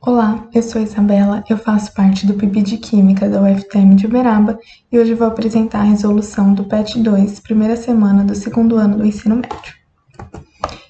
Olá, eu sou a Isabela, eu faço parte do PIB de Química da UFTM de Uberaba e hoje vou apresentar a resolução do PET 2, primeira semana do segundo ano do ensino médio.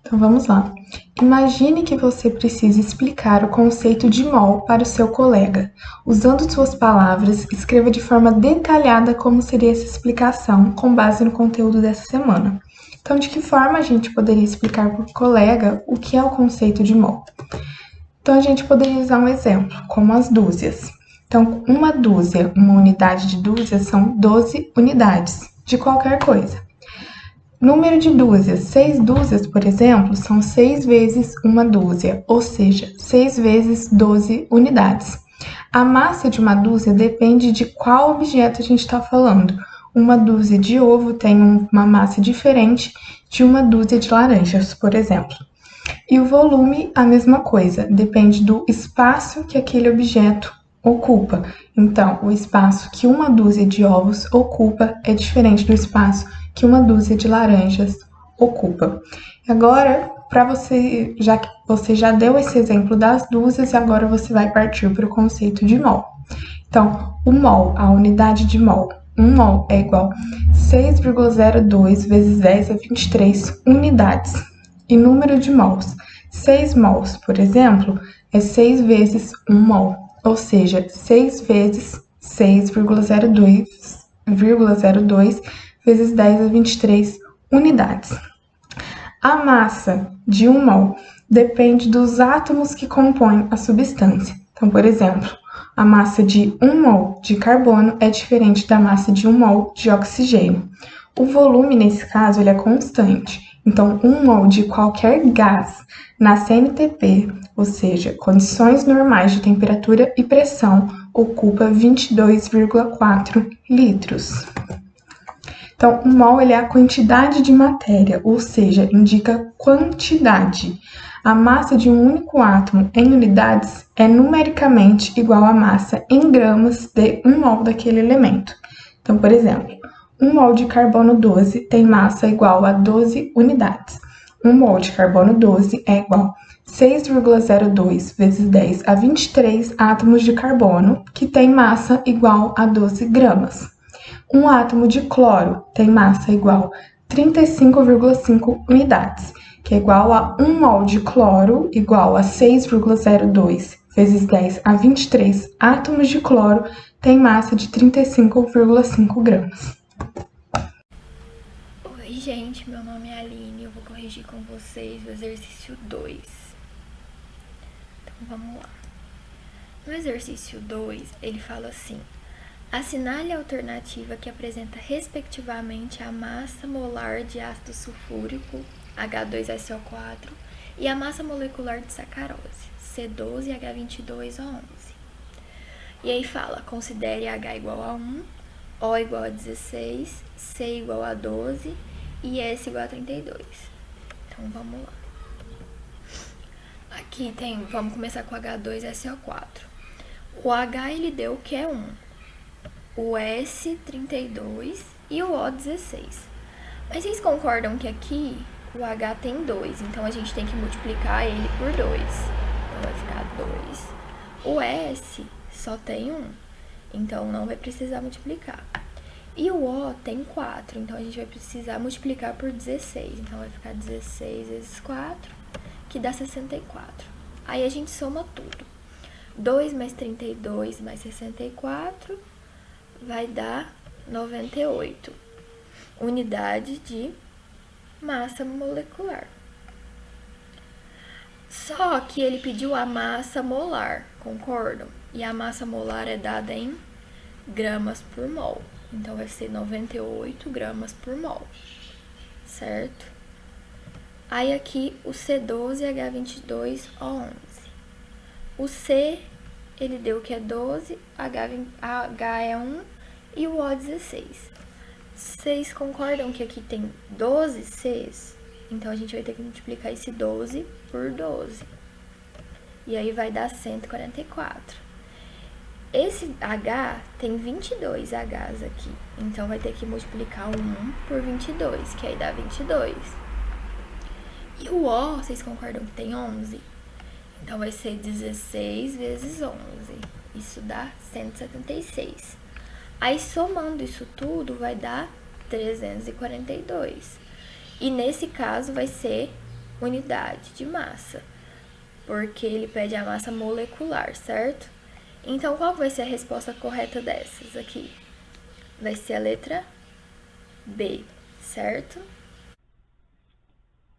Então vamos lá. Imagine que você precisa explicar o conceito de mol para o seu colega. Usando suas palavras, escreva de forma detalhada como seria essa explicação com base no conteúdo dessa semana. Então, de que forma a gente poderia explicar para o colega o que é o conceito de mol? Então, a gente poderia usar um exemplo, como as dúzias. Então, uma dúzia, uma unidade de dúzia, são 12 unidades de qualquer coisa. Número de dúzias, 6 dúzias, por exemplo, são 6 vezes uma dúzia, ou seja, 6 vezes 12 unidades. A massa de uma dúzia depende de qual objeto a gente está falando. Uma dúzia de ovo tem uma massa diferente de uma dúzia de laranjas, por exemplo. E o volume, a mesma coisa, depende do espaço que aquele objeto ocupa. Então, o espaço que uma dúzia de ovos ocupa é diferente do espaço que uma dúzia de laranjas ocupa. Agora, para você, já que você já deu esse exemplo das dúzias, agora você vai partir para o conceito de mol. Então, o mol, a unidade de mol, 1 mol é igual a 6,02 vezes 10 a 23 unidades. E número de mols. 6 mols, por exemplo, é 6 vezes 1 mol, ou seja, 6 vezes 6,02 vezes 10 a 23 unidades. A massa de 1 mol depende dos átomos que compõem a substância. Então, por exemplo, a massa de 1 mol de carbono é diferente da massa de 1 mol de oxigênio. O volume, nesse caso, ele é constante. Então, 1 mol de qualquer gás na CNTP, ou seja, condições normais de temperatura e pressão, ocupa 22,4 litros. Então, o mol ele é a quantidade de matéria, ou seja, indica quantidade. A massa de um único átomo em unidades é numericamente igual à massa em gramas de 1 mol daquele elemento. Então, por exemplo, 1 mol de carbono 12 tem massa igual a 12 unidades. 1 mol de carbono 12 é igual a 6,02 vezes 10 a 23 átomos de carbono, que tem massa igual a 12 gramas. Um átomo de cloro tem massa igual a 35,5 unidades, que é igual a 1 mol de cloro igual a 6,02 vezes 10 a 23 átomos de cloro tem massa de 35,5 gramas. Oi, gente, meu nome é Aline, eu vou corrigir com vocês o exercício 2. Então, vamos lá. No exercício 2, ele fala assim: assinale a alternativa que apresenta respectivamente a massa molar de ácido sulfúrico, H2SO4, e a massa molecular de sacarose, C12H22O11. E aí fala, considere H igual a 1, O igual a 16, C igual a 12 e S igual a 32. Então, vamos lá. Aqui tem, vamos começar com H2SO4. O H ele deu que é 1, o S 32 e o O 16. Mas vocês concordam que aqui o H tem 2, então a gente tem que multiplicar ele por 2. Então vai ficar 2. O S só tem 1, então não vai precisar multiplicar. E o O tem 4, então a gente vai precisar multiplicar por 16. Então vai ficar 16 vezes 4, que dá 64. Aí a gente soma tudo. 2 mais 32 mais 64 vai dar 98 unidade de massa molecular. Só que ele pediu a massa molar, concordam? E a massa molar é dada em gramas por mol. Então, vai ser 98 gramas por mol, certo? Aí, aqui, o C12H22O11. O C, ele deu que é 12, H é 1 e o O 16. Vocês concordam que aqui tem 12 Cs? Então, a gente vai ter que multiplicar esse 12 por 12. E aí, vai dar 144. Esse H tem 22 Hs aqui, então vai ter que multiplicar o 1 por 22, que aí dá 22. E o O, vocês concordam que tem 11? Então, vai ser 16 vezes 11. Isso dá 176. Aí, somando isso tudo, vai dar 342. E nesse caso, vai ser unidade de massa, porque ele pede a massa molecular, certo? Então, qual vai ser a resposta correta dessas aqui? Vai ser a letra B, certo?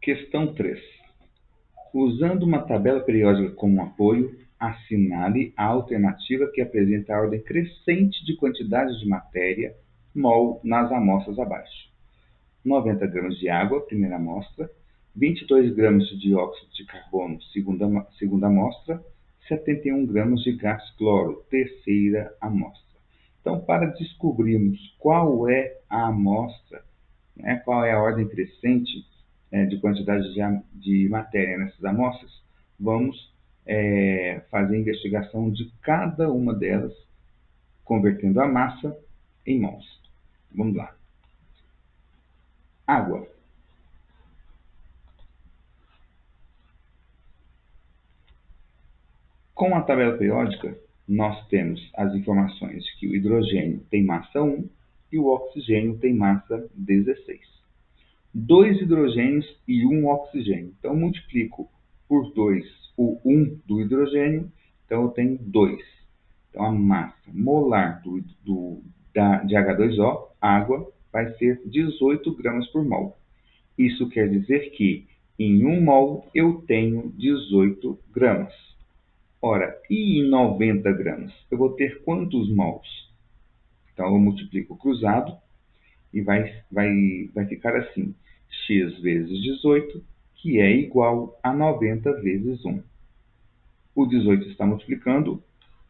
Questão 3. Usando uma tabela periódica como apoio, assinale a alternativa que apresenta a ordem crescente de quantidade de matéria mol nas amostras abaixo. 90 gramas de água, primeira amostra, 22 gramas de dióxido de carbono, segunda amostra, 71 gramas de gás cloro, terceira amostra. Então, para descobrirmos qual é a amostra, qual é a ordem crescente de quantidade de matéria nessas amostras, vamos fazer a investigação de cada uma delas, convertendo a massa em mols. Vamos lá. Água. Com a tabela periódica, nós temos as informações de que o hidrogênio tem massa 1 e o oxigênio tem massa 16. 2 hidrogênios e 1 oxigênio. Então, multiplico por 2 o 1 do hidrogênio, então eu tenho 2. Então, a massa molar de H2O, água, vai ser 18 gramas por mol. Isso quer dizer que em 1 mol eu tenho 18 gramas. Ora, e em 90 gramas? Eu vou ter quantos mols? Então, eu multiplico cruzado e vai ficar assim. X vezes 18, que é igual a 90 vezes 1. O 18 está multiplicando,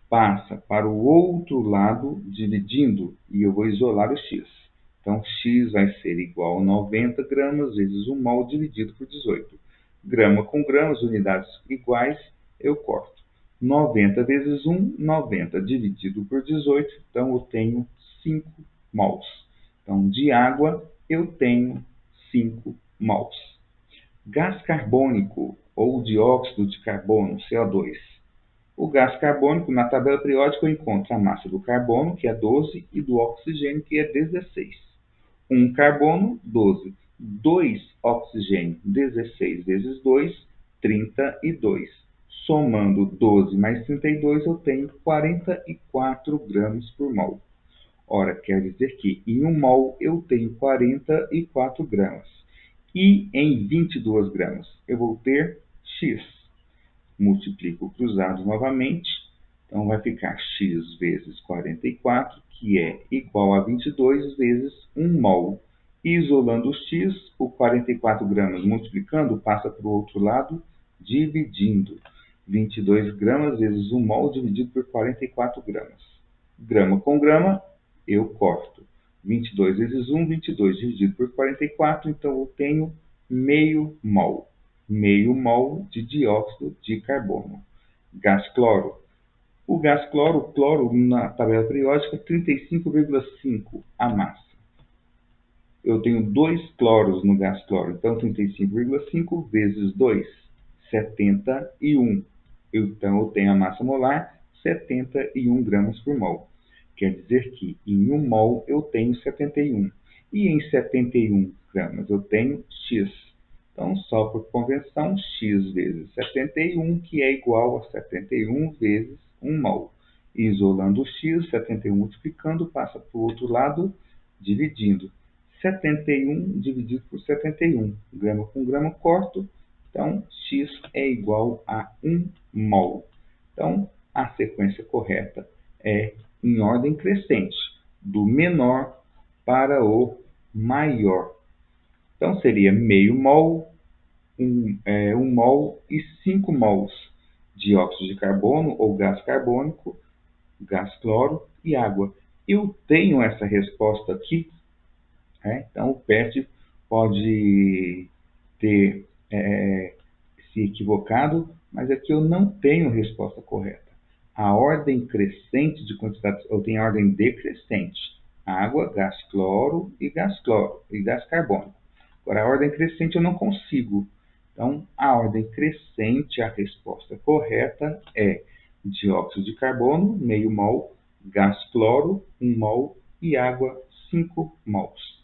passa para o outro lado dividindo, e eu vou isolar o x. Então, x vai ser igual a 90 gramas vezes 1 mol dividido por 18. Grama com gramas, unidades iguais, eu corto. 90 vezes 1, 90 dividido por 18, então eu tenho 5 mols. Então, de água, eu tenho 5 mols. Gás carbônico ou dióxido de carbono, CO2. O gás carbônico, na tabela periódica, eu encontro a massa do carbono, que é 12, e do oxigênio, que é 16. 1 carbono, 12. 2 oxigênio, 16 vezes 2, 32. Somando 12 mais 32, eu tenho 44 gramas por mol. Ora, quer dizer que em 1 mol eu tenho 44 gramas. E em 22 gramas eu vou ter X. Multiplico cruzado novamente. Então, vai ficar X vezes 44, que é igual a 22 vezes 1 mol. Isolando o X, o 44 gramas multiplicando passa para o outro lado, dividindo. 22 gramas vezes 1 mol dividido por 44 gramas. Grama com grama, eu corto. 22 vezes 1, 22 dividido por 44, então eu tenho meio mol. Meio mol de dióxido de carbono. Gás cloro. O gás cloro, na tabela periódica, 35,5 a massa. Eu tenho 2 cloros no gás cloro, então 35,5 vezes 2, 71. Então, eu tenho a massa molar 71 gramas por mol. Quer dizer que em 1 mol eu tenho 71. E em 71 gramas eu tenho X. Então, só por convenção, X vezes 71, que é igual a 71 vezes 1 mol. Isolando o X, 71 multiplicando, passa para o outro lado, dividindo. 71 dividido por 71. Grama com grama, corto. Então, X é igual a 1 mol. Então, a sequência correta é em ordem crescente, do menor para o maior. Então, seria meio mol, 1 mol e 5 mols de dióxido de carbono ou gás carbônico, gás cloro e água. Eu tenho essa resposta aqui. Então, o PET pode ter se equivocado, mas aqui eu não tenho resposta correta. A ordem crescente de quantidades, eu tenho a ordem decrescente. Água, gás cloro e gás carbônico. Agora, a ordem crescente eu não consigo. Então, a ordem crescente, a resposta correta é dióxido de carbono, meio mol, gás cloro, 1 mol e água, 5 mols.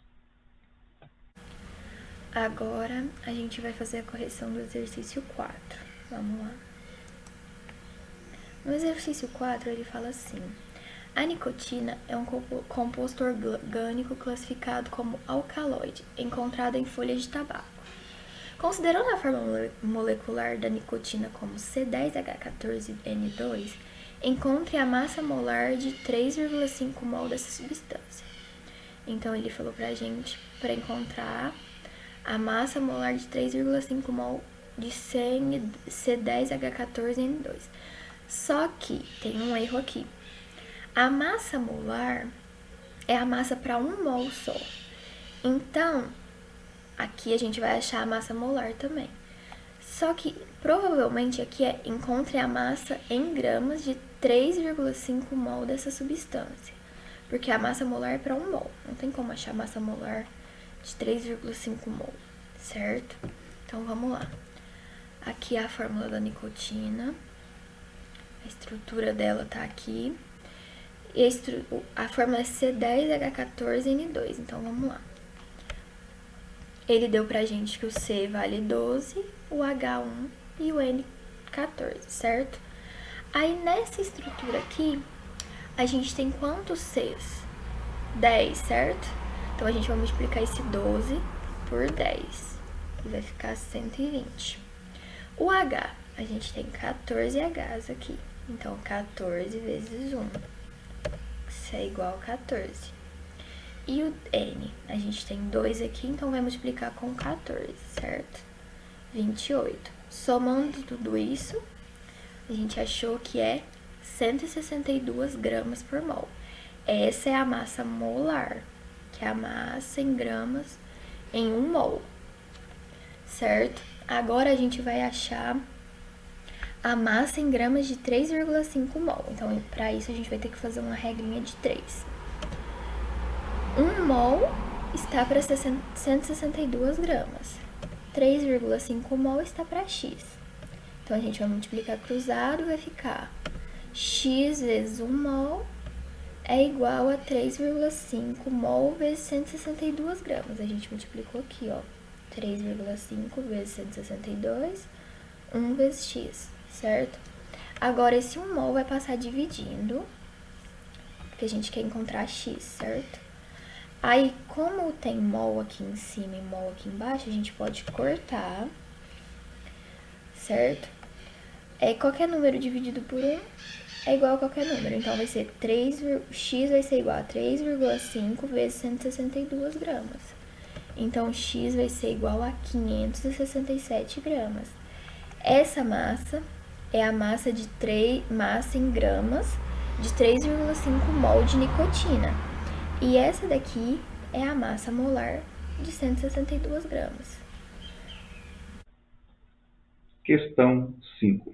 Agora a gente vai fazer a correção do exercício 4. Vamos lá. No exercício 4, ele fala assim: a nicotina é um composto orgânico classificado como alcaloide, encontrado em folhas de tabaco. Considerando a forma molecular da nicotina como C10H14N2, encontre a massa molar de 3,5 mol dessa substância. Então, ele falou pra gente para encontrar a massa molar de 3,5 mol de C10H14N2. Só que tem um erro aqui. A massa molar é a massa para 1 mol só. Então, aqui a gente vai achar a massa molar também. Só que, provavelmente, aqui encontre a massa em gramas de 3,5 mol dessa substância. Porque a massa molar é para 1 mol. Não tem como achar a massa molar de 3,5 mol, certo? Então, vamos lá. Aqui é a fórmula da nicotina. A estrutura dela tá aqui. E a fórmula é C10H14N2. Então, vamos lá. Ele deu pra gente que o C vale 12, o H1 e o N 14, certo? Aí, nessa estrutura aqui, a gente tem quantos Cs? 10, certo? Então, a gente vai multiplicar esse 12 por 10. E vai ficar 120. O H, a gente tem 14 Hs aqui. Então, 14 vezes 1. Isso é igual a 14. E o N, a gente tem 2 aqui, então vai multiplicar com 14, certo? 28. Somando tudo isso, a gente achou que é 162 gramas por mol. Essa é a massa molar, que é a massa em gramas em 1 mol, certo? Agora a gente vai achar a massa em gramas de 3,5 mol. Então, para isso, a gente vai ter que fazer uma regrinha de 3. 1 mol está para 162 gramas. 3,5 mol está para X. Então, a gente vai multiplicar cruzado, vai ficar X vezes 1 mol é igual a 3,5 mol vezes 162 gramas. A gente multiplicou aqui, ó. 3,5 vezes 162, 1 vezes X, certo? Agora, esse 1 mol vai passar dividindo, porque a gente quer encontrar X, certo? Aí, como tem mol aqui em cima e mol aqui embaixo, a gente pode cortar, certo? Qualquer número dividido por 1 é igual a qualquer número. Então, vai ser X vai ser igual a 3,5 vezes 162 gramas. Então, X vai ser igual a 567 gramas. Essa massa é a massa em gramas de 3,5 mol de nicotina. E essa daqui é a massa molar de 162 gramas. Questão 5.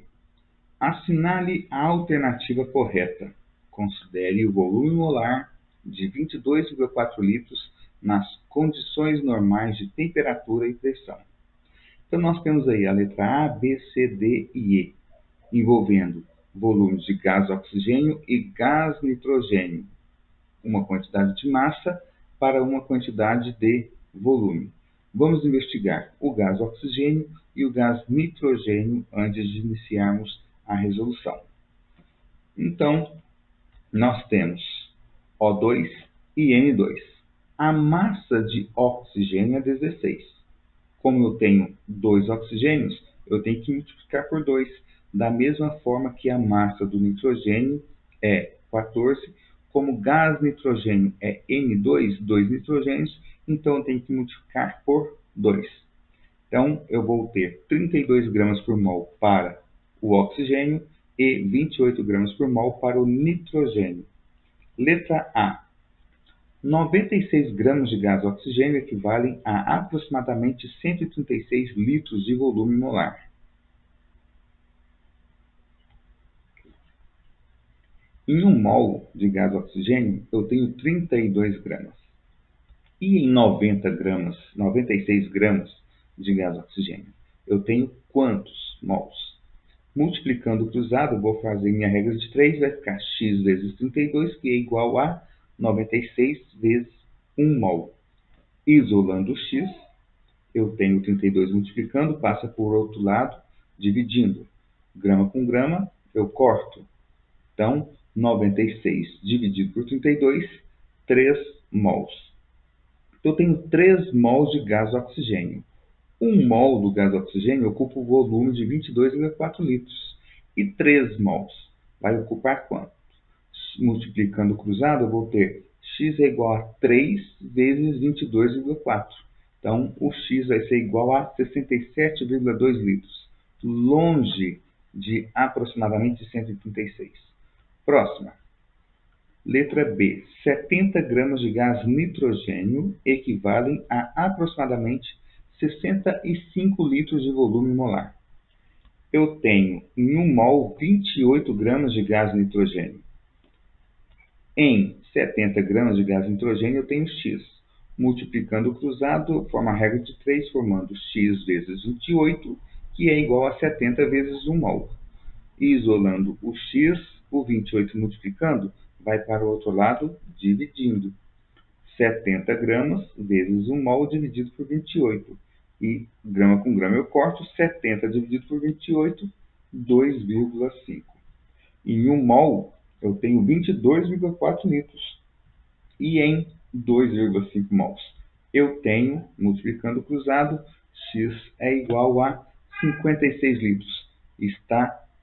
Assinale a alternativa correta. Considere o volume molar de 22,4 litros nas condições normais de temperatura e pressão. Então, nós temos aí a letra A, B, C, D e E, envolvendo volumes de gás oxigênio e gás nitrogênio, uma quantidade de massa para uma quantidade de volume. Vamos investigar o gás oxigênio e o gás nitrogênio antes de iniciarmos a resolução. Então, nós temos O2 e N2. A massa de oxigênio é 16. Como eu tenho 2 oxigênios, eu tenho que multiplicar por 2, da mesma forma que a massa do nitrogênio é 14. Como gás nitrogênio é N2, 2 nitrogênios, então eu tenho que multiplicar por 2. Então, eu vou ter 32 gramas por mol para o oxigênio e 28 gramas por mol para o nitrogênio. Letra A. 96 gramas de gás oxigênio equivalem a aproximadamente 136 litros de volume molar. Em 1 mol de gás oxigênio, eu tenho 32 gramas. E em 96 gramas de gás oxigênio, eu tenho quantos mols? Multiplicando o cruzado, vou fazer minha regra de 3, vai ficar x vezes 32, que é igual a 96 vezes 1 mol. Isolando o x, eu tenho 32 multiplicando, passa por outro lado, dividindo. Grama com grama, eu corto. Então, 96 dividido por 32, 3 mols. Então, eu tenho 3 mols de gás oxigênio. 1 mol do gás oxigênio ocupa o volume de 22,4 litros. E 3 mols vai ocupar quanto? Multiplicando o cruzado, eu vou ter x é igual a 3 vezes 22,4. Então, o x vai ser igual a 67,2 litros. Longe de aproximadamente 136. Próxima. Letra B. 70 gramas de gás nitrogênio equivalem a aproximadamente 65 litros de volume molar. Eu tenho em 1 mol 28 gramas de gás nitrogênio. Em 70 gramas de gás nitrogênio eu tenho x. Multiplicando o cruzado, forma a regra de 3, formando x vezes 28, que é igual a 70 vezes 1 mol. Isolando o x, o 28 multiplicando, vai para o outro lado, dividindo. 70 gramas vezes 1 mol dividido por 28. E grama com grama eu corto, 70 dividido por 28, 2,5. Em 1 mol, eu tenho 22,4 litros. E em 2,5 mols, eu tenho, multiplicando o cruzado, x é igual a 56 litros.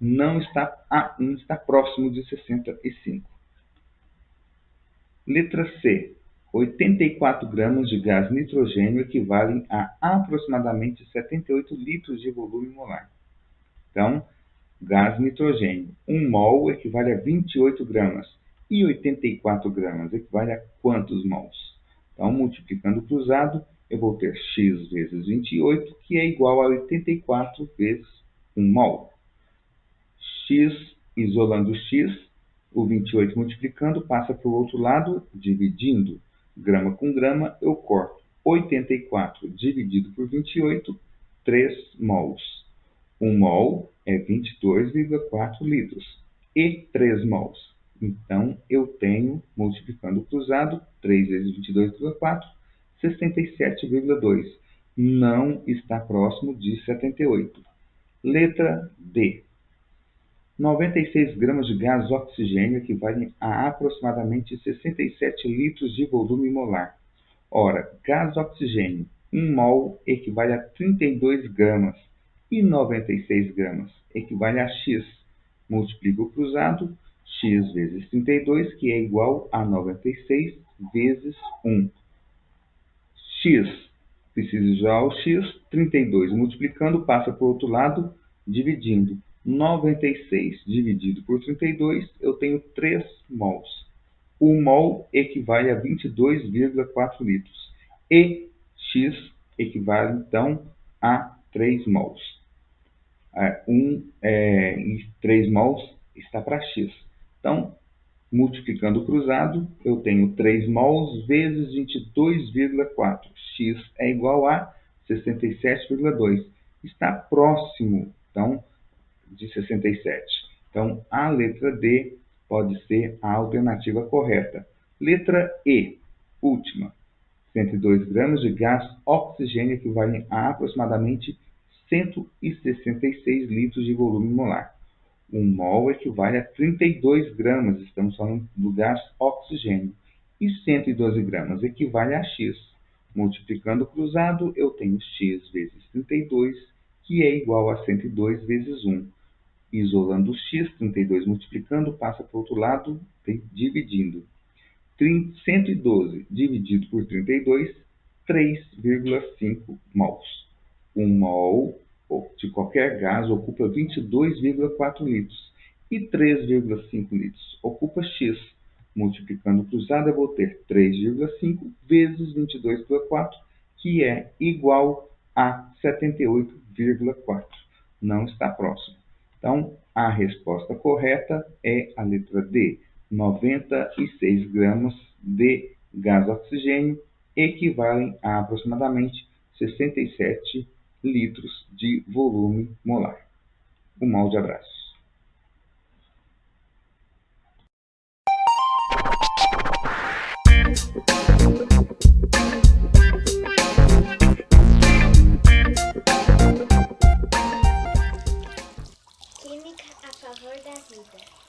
Não está a 1, está próximo de 65. Letra C. 84 gramas de gás nitrogênio equivalem a aproximadamente 78 litros de volume molar. Então, gás nitrogênio, 1 mol equivale a 28 gramas. E 84 gramas equivale a quantos mols? Então, multiplicando o cruzado, eu vou ter x vezes 28, que é igual a 84 vezes 1 mol. X, isolando x, o 28 multiplicando, passa para o outro lado, dividindo. Grama com grama, eu corto. 84 dividido por 28, 3 mols. 1 mol é 22,4 litros. E 3 mols. Então, eu tenho, multiplicando o cruzado, 3 vezes 22,4, 67,2. Não está próximo de 78. Letra D. 96 gramas de gás oxigênio equivalem a aproximadamente 67 litros de volume molar. Ora, gás oxigênio, 1 mol equivale a 32 gramas e 96 gramas equivale a x. Multiplico o cruzado, x vezes 32, que é igual a 96 vezes 1. X, preciso usar o x, 32 multiplicando, passa para o outro lado, dividindo. 96 dividido por 32, eu tenho 3 mols. 1 mol equivale a 22,4 litros. E x equivale, então, a 3 mols. 3 mols está para x. Então, multiplicando o cruzado, eu tenho 3 mols vezes 22,4. X é igual a 67,2. Está próximo, então, de 67. Então, a letra D pode ser a alternativa correta. Letra E, última. 102 gramas de gás oxigênio equivalem a aproximadamente 166 litros de volume molar. 1 mol equivale a 32 gramas, estamos falando do gás oxigênio. E 112 gramas equivale a x. Multiplicando o cruzado, eu tenho x vezes 32, que é igual a 102 vezes 1. Isolando o x, 32 multiplicando, passa para o outro lado, dividindo. 112 dividido por 32, 3,5 mols. 1 mol de qualquer gás ocupa 22,4 litros. E 3,5 litros ocupa x. Multiplicando o cruzado, eu vou ter 3,5 vezes 22,4, que é igual a 78,4. Não está próximo. Então, a resposta correta é a letra D. 96 gramas de gás oxigênio equivalem a aproximadamente 67 litros de volume molar. Um molde abraço. Química a favor da vida.